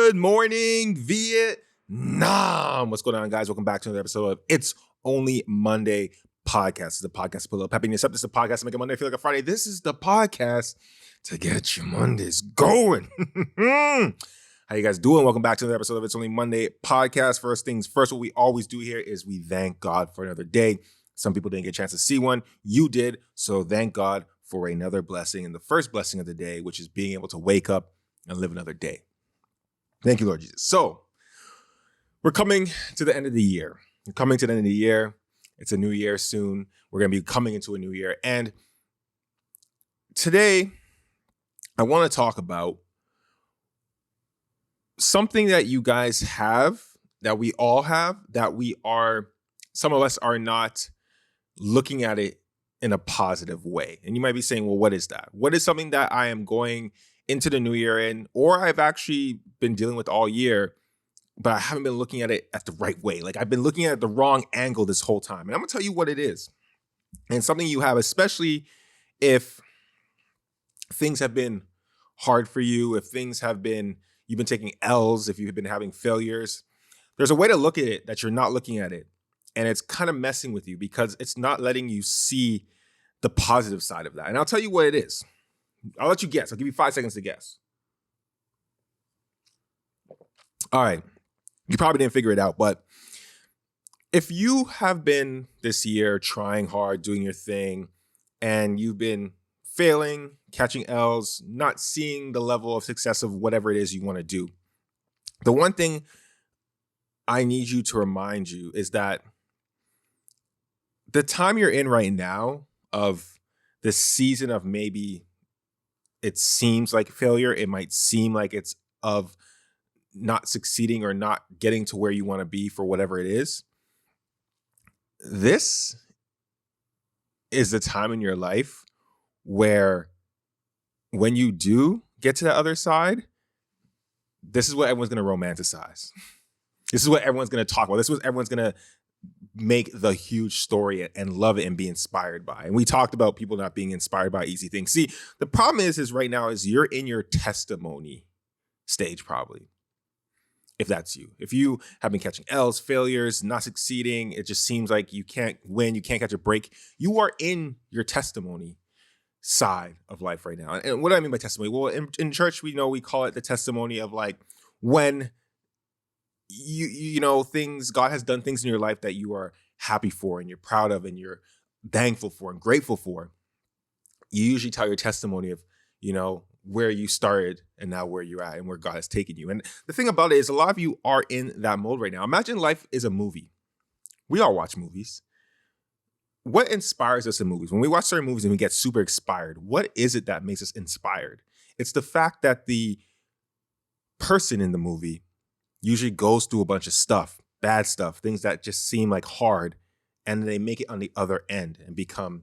Good morning, Vietnam. What's going on, guys? Welcome back to another episode of It's Only Monday podcast. It's a podcast to put a little peppiness up. This is the podcast to make a Monday feel like a Friday. This is the podcast to get your Mondays going. How you guys doing? Welcome back to another episode of It's Only Monday podcast. First things first, what we always do here is we thank God for another day. Some people didn't get a chance to see one. You did. So thank God for another blessing. And the first blessing of the day, which is being able to wake up and live another day. Thank you, Lord Jesus. So we're coming to the end of the year. We're coming to the end of the year. It's a new year soon. We're going to be coming into a new year. And today, I want to talk about something that you guys have, that we all have, that some of us are not looking at it in a positive way. And you might be saying, well, what is that? What is something that I am going into the new year in, or I've actually been dealing with all year, but I haven't been looking at it at the right way? Like, I've been looking at it the wrong angle this whole time. And I'm going to tell you what it is. And something you have, especially if things have been hard for you, if you've been taking L's, if you've been having failures, there's a way to look at it that you're not looking at it. And it's kind of messing with you because it's not letting you see the positive side of that. And I'll tell you what it is. I'll let you guess. I'll give you 5 seconds to guess. All right. You probably didn't figure it out, but if you have been this year trying hard, doing your thing, and you've been failing, catching L's, not seeing the level of success of whatever it is you want to do, the one thing I need you to remind you is that the time you're in right now of this season of maybe it seems like failure, it might seem like it's of not succeeding or not getting to where you want to be for whatever it is. This is the time in your life where when you do get to the other side, this is what everyone's going to romanticize. This is what everyone's going to talk about. This is what everyone's going to make the huge story and love it and be inspired by. And we talked about people not being inspired by easy things. See, the problem is right now is you're in your testimony stage probably. If that's you. If you have been catching L's, failures, not succeeding, it just seems like you can't win, you can't catch a break. You are in your testimony side of life right now. And what do I mean by testimony? Well, in church, we call it the testimony of like when you know things, God has done things in your life that you are happy for and you're proud of and you're thankful for and grateful for. You usually tell your testimony of, where you started and now where you're at and where God has taken you. And the thing about it is a lot of you are in that mode right now. Imagine life is a movie. We all watch movies. What inspires us in movies? When we watch certain movies and we get super inspired, what is it that makes us inspired? It's the fact that the person in the movie usually goes through a bunch of stuff, bad stuff, things that just seem like hard, and they make it on the other end and become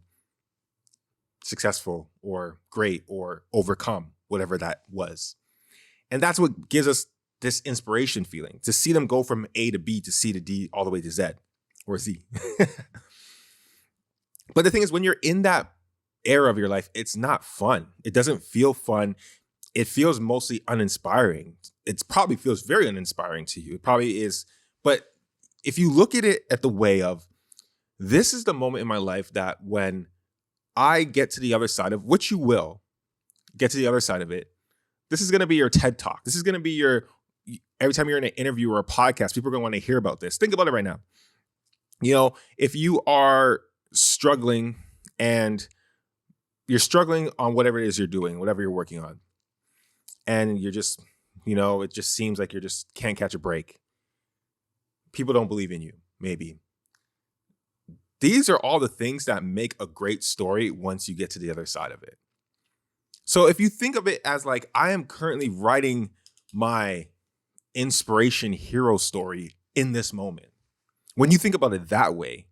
successful or great or overcome whatever that was. And that's what gives us this inspiration feeling, to see them go from A to B to C to D all the way to Z or Z. But the thing is, when you're in that era of your life, it's not fun. It doesn't feel fun. It feels mostly uninspiring. It probably feels very uninspiring to you. It probably is. But if you look at it at the way of, this is the moment in my life that when I get to the other side of, which you will get to the other side of it, this is going to be your TED Talk. This is going to be every time you're in an interview or a podcast, people are going to want to hear about this. Think about it right now. If you are struggling and you're struggling on whatever it is you're doing, whatever you're working on, and you're just, it just seems like you just can't catch a break. People don't believe in you, maybe. These are all the things that make a great story once you get to the other side of it. So if you think of it as like, I am currently writing my inspiration hero story in this moment. When you think about it that way,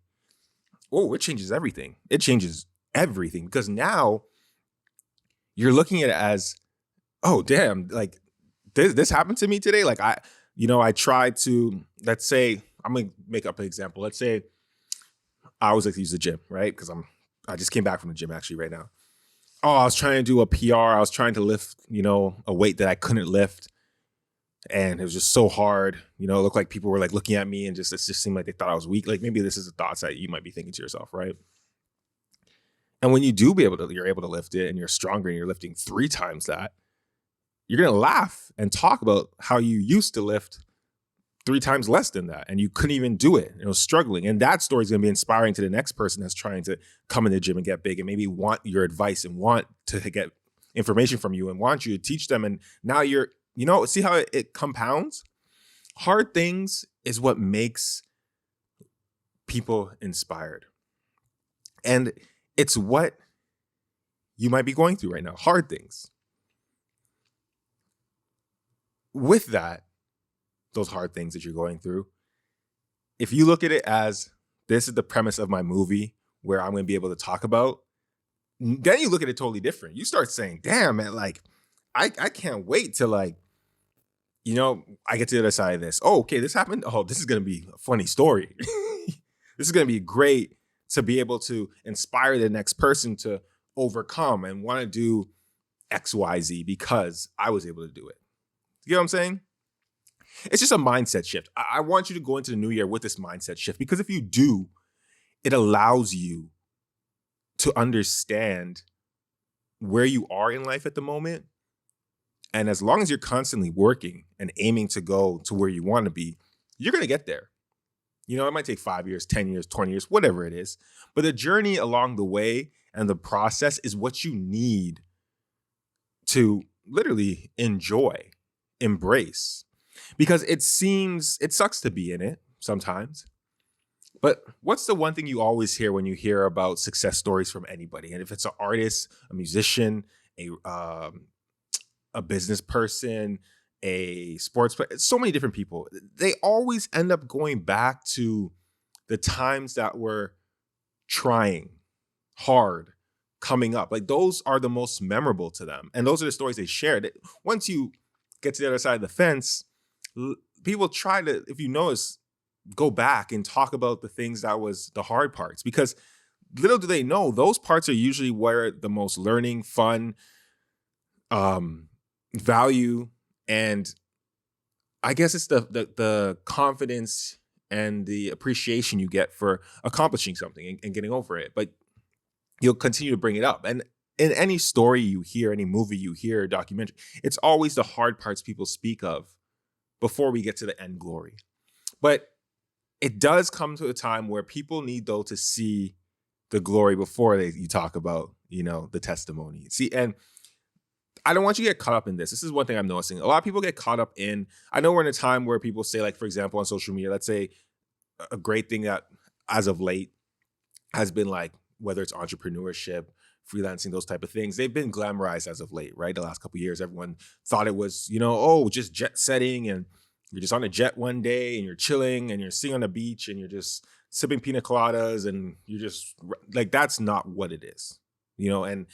it changes everything. It changes everything because now you're looking at it as, oh, damn, like this happened to me today. Like I tried to, let's say, I'm going to make up an example. Let's say I always like to use the gym, right? Because I just came back from the gym actually right now. Oh, I was trying to do a PR. I was trying to lift, a weight that I couldn't lift. and it was just so hard. You know, it looked like people were like looking at me and it just seemed like they thought I was weak. Like maybe this is the thoughts that you might be thinking to yourself, right? And when you do you're able to lift it and you're stronger and you're lifting 3 times that, you're going to laugh and talk about how you used to lift 3 times less than that and you couldn't even do it. You know, struggling. And that story is going to be inspiring to the next person that's trying to come in the gym and get big and maybe want your advice and want to get information from you and want you to teach them. And now see how it compounds? Hard things is what makes people inspired. And it's what you might be going through right now. Hard things. With that, those hard things that you're going through, if you look at it as this is the premise of my movie where I'm going to be able to talk about, then you look at it totally different. You start saying, damn, man, like, I can't wait till like, you know, I get to the other side of this. Oh, okay, this happened. Oh, this is going to be a funny story. This is going to be great to be able to inspire the next person to overcome and want to do X, Y, Z because I was able to do it. You know what I'm saying? It's just a mindset shift. I want you to go into the new year with this mindset shift because if you do, it allows you to understand where you are in life at the moment. And as long as you're constantly working and aiming to go to where you want to be, you're going to get there. You know, it might take 5 years, 10 years, 20 years, whatever it is. But the journey along the way and the process is what you need to literally enjoy, embrace. Because it sucks to be in it sometimes. But what's the one thing you always hear when you hear about success stories from anybody? And if it's an artist, a musician, a business person, a sports player, so many different people, they always end up going back to the times that were trying hard, coming up. Like those are the most memorable to them. And those are the stories they shared. Once you get to the other side of the fence, people try to, if you notice, go back and talk about the things that was the hard parts because little do they know, those parts are usually where the most learning, fun, value, and I guess it's the confidence and the appreciation you get for accomplishing something and getting over it. But you'll continue to bring it up. And in any story you hear, any movie you hear, documentary, it's always the hard parts people speak of before we get to the end glory. But it does come to a time where people need, though, to see the glory before you talk about, you know, the testimony. See, and I don't want you to get caught up in this. This is one thing I'm noticing. A lot of people get caught up in, I know we're in a time where people say, like, for example, on social media, let's say a great thing that as of late has been like, whether it's entrepreneurship, freelancing, those type of things, they've been glamorized as of late, right? The last couple of years, everyone thought it was, you know, oh, just jet setting and you're just on a jet one day and you're chilling and you're sitting on the beach and you're just sipping pina coladas and you're just like, that's not what it is, you know? And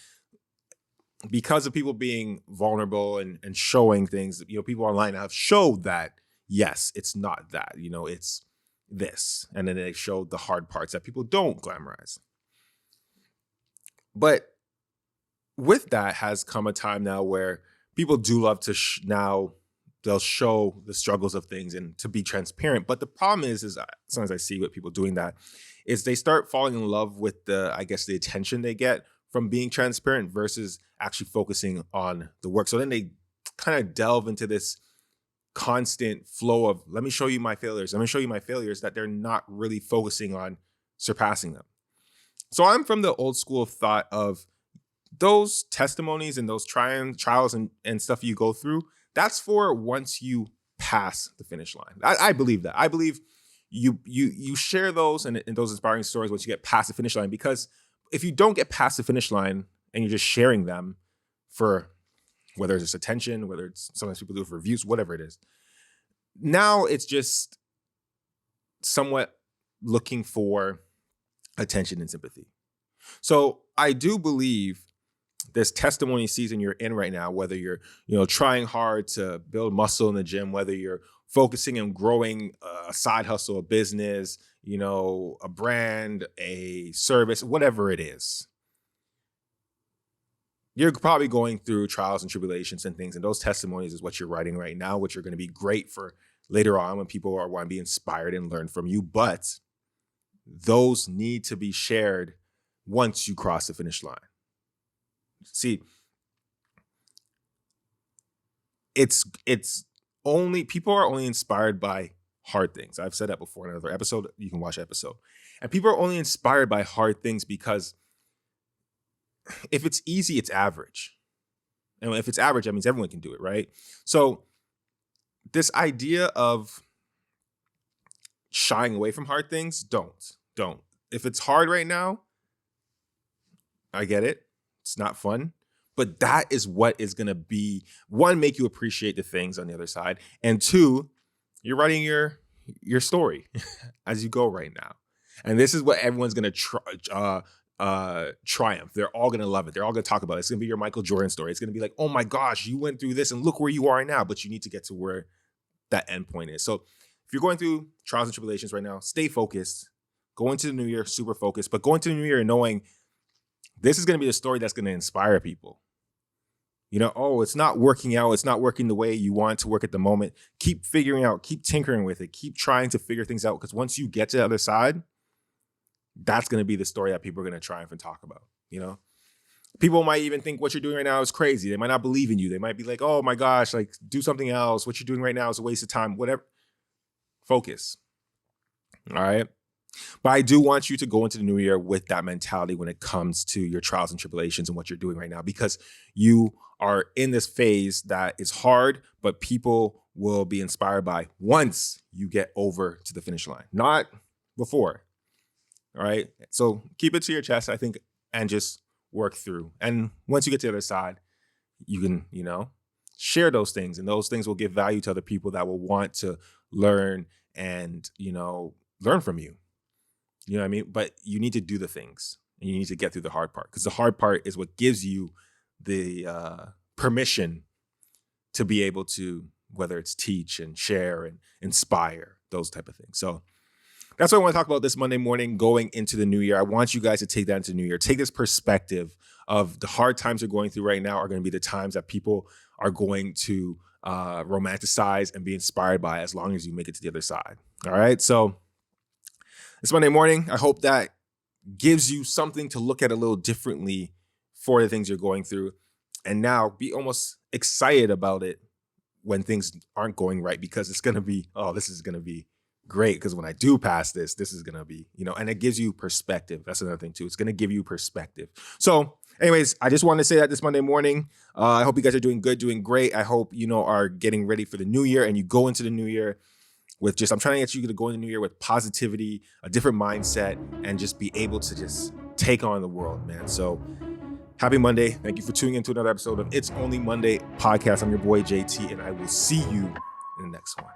because of people being vulnerable and showing things, you know, people online have showed that, yes, it's not that, you know, it's this. And then they showed the hard parts that people don't glamorize. But with that has come a time now where people do love to now they'll show the struggles of things and to be transparent. But the problem is sometimes I see with people doing that is they start falling in love with the attention they get from being transparent versus actually focusing on the work. So then they kind of delve into this constant flow of, let me show you my failures. Let me show you my failures, that they're not really focusing on surpassing them. So I'm from the old school of thought of those testimonies and those trials and stuff you go through. That's for once you pass the finish line. I believe that. I believe you share those and those inspiring stories once you get past the finish line, because if you don't get past the finish line and you're just sharing them for whether it's attention, whether it's sometimes people do it for views, whatever it is, now it's just somewhat looking for attention and sympathy. So I do believe this testimony season you're in right now, whether you're, you know, trying hard to build muscle in the gym, whether you're focusing and growing a side hustle, a business, you know, a brand, a service, whatever it is, you're probably going through trials and tribulations and things, and those testimonies is what you're writing right now, which are going to be great for later on when people want to be inspired and learn from you. But those need to be shared once you cross the finish line. See, it's only, people are only inspired by hard things. I've said that before in another episode. You can watch that episode. And people are only inspired by hard things because if it's easy, it's average. And if it's average, that means everyone can do it, right? So this idea of shying away from hard things, don't. If it's hard right now, I get it. It's not fun. But that is what is going to be, one, make you appreciate the things on the other side. And two, you're writing your story as you go right now. And this is what everyone's going to triumph. They're all going to love it. They're all going to talk about it. It's going to be your Michael Jordan story. It's going to be like, oh my gosh, you went through this and look where you are now. But you need to get to where that end point is. So if you're going through trials and tribulations right now, stay focused. Go into the new year super focused. But go into the new year knowing this is going to be a story that's going to inspire people. You know, oh, it's not working out. It's not working the way you want it to work at the moment. Keep figuring out, keep tinkering with it. Keep trying to figure things out. Because once you get to the other side, that's going to be the story that people are going to triumph and talk about. You know, people might even think what you're doing right now is crazy. They might not believe in you. They might be like, oh my gosh, like do something else. What you're doing right now is a waste of time, whatever. Focus. All right. But I do want you to go into the new year with that mentality when it comes to your trials and tribulations and what you're doing right now, because you are in this phase that is hard, but people will be inspired by once you get over to the finish line, not before. All right. So keep it to your chest, I think, and just work through. And once you get to the other side, you can, you know, share those things, and those things will give value to other people that will want to learn and, you know, learn from you. You know what I mean? But you need to do the things, and you need to get through the hard part, because the hard part is what gives you the permission to be able to, whether it's teach and share and inspire, those type of things. So that's what I want to talk about this Monday morning going into the new year. I want you guys to take that into the new year. Take this perspective of the hard times you're going through right now are going to be the times that people are going to romanticize and be inspired by, as long as you make it to the other side. All right. So it's Monday morning. I hope that gives you something to look at a little differently for the things you're going through. And now be almost excited about it when things aren't going right, because it's going to be, oh, this is going to be great. Because when I do pass this, this is going to be, you know, and it gives you perspective. That's another thing too. It's going to give you perspective. So anyways, I just wanted to say that this Monday morning. I hope you guys are doing good, doing great. I hope, you know, are getting ready for the new year, and you go into the new year with just, I'm trying to get you to go in the new year with positivity, a different mindset, and just be able to just take on the world, man. So happy Monday. Thank you for tuning into another episode of It's Only Monday podcast. I'm your boy JT, and I will see you in the next one.